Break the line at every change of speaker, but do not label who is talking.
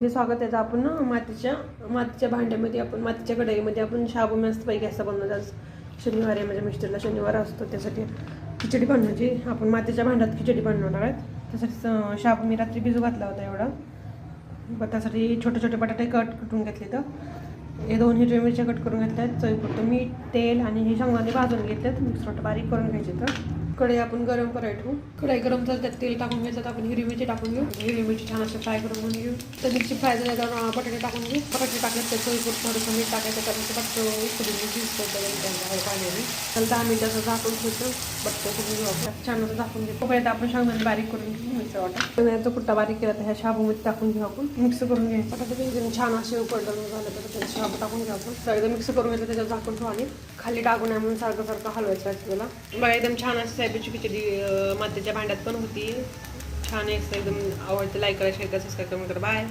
हे स्वागत आहे आपण मातीच्या भांड्यामध्ये आपण मातीच्या कढईमध्ये आपण शाबू मस्तपैकी असं बनवतो. आज शनिवार आहे, माझ्या मिस्टरला शनिवार असतो, त्यासाठी खिचडी बनवायची. आपण मातीच्या भांड्यात खिचडी बनवणार आहेत. त्यासाठी शाबू मी रात्री भिजू घातला होता एवढा. त्यासाठी छोटे छोटे बटाटे कटून घेतले. तर हे 2 हिरव्या मिरच्या कट करून घेतल्यात. चवीपुरतं मीठ, तेल आणि हे शेंगदाणे भाजून घेतलेत. मिक्सर बारीक करून घ्यायचे. तर कढई आपण गरम करायला ठेवू. कढई गरम झाली, त्यात तेल टाकून घेतलं तर आपण हिरवी मिरची टाकून घेऊ. हिरवी मिरची छान असं फ्राय करून घेऊ. तर मिरची फ्राय झाल्यावर बटाटे टाकून घेऊ. बटाटे टाकल्यात त्याचं थोडंसं मीठ टाकायचं, त्यानंतर बटाटे उकडून घ्यायचं पाण्याने. तर 10 मिनिटाचं झाकून ठेवतो. बटाटे उकडून घेऊ आपण, छान असं झाकून घेऊ. तोपर्यंत आपण शेंगदाणे बारीक करून घेऊ. मिक्सर वाटा शेंगदाण्याचा कुट्टा बारीक केला तर ह्या शाबूमध्ये टाकून घेऊ. आपण मिक्स करून घ्यायचं. बटाटे एकदम छान असे उकडलं झालं तर त्यात शाबू टाकून घेऊ. आपण एकदा मिक्स करून घेतलं, त्याच्यावर झाकून ठेवू आणि खाली टाकून आहे म्हणून सारखं सारखं हलवायचं असतं त्याला. बघा एकदम छान असं साहेबाची खिचडी मातीच्या भांड्यात पण होती. छान आहे एकदम. आवडते. लाईक करा, शेअर करा, सबस्क्राईब करा. बाय.